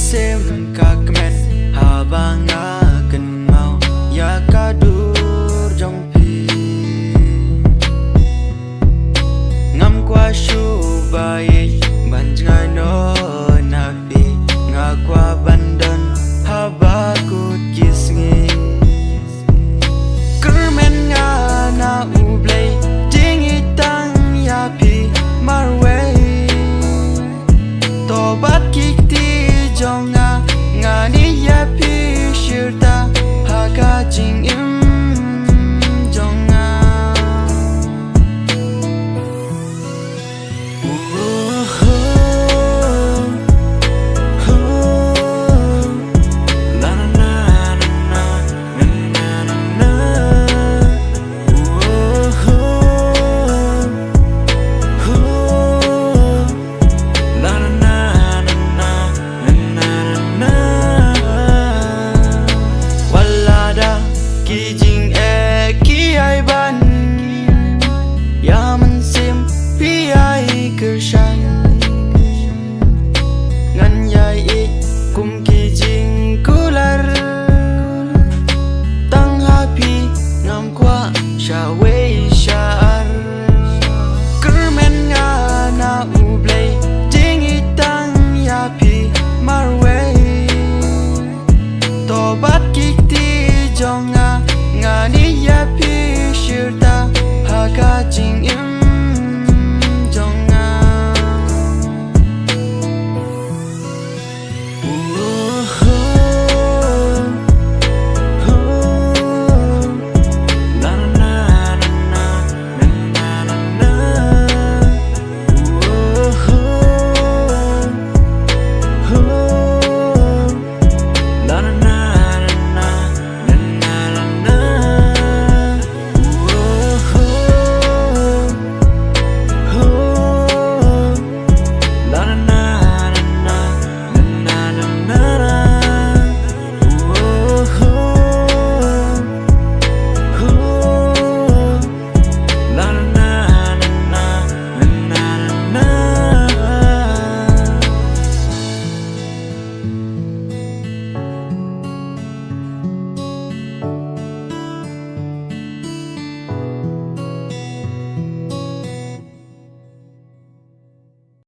Sem kakmet habanga kan mau ya kadur jompi ngam kwa shu bai banjai no nabi ngakwa bandan habakut kisngi kermen nga na ublei jingied tang ÿAPHI MARWEI tobat kikti jonga ngani ÿAPHI shirta haka jingim jonga ki jing ki ai ban ya man sim pi ai kershan ngan yai I kum ki jing kular tang happy ngam kwa sha wei sha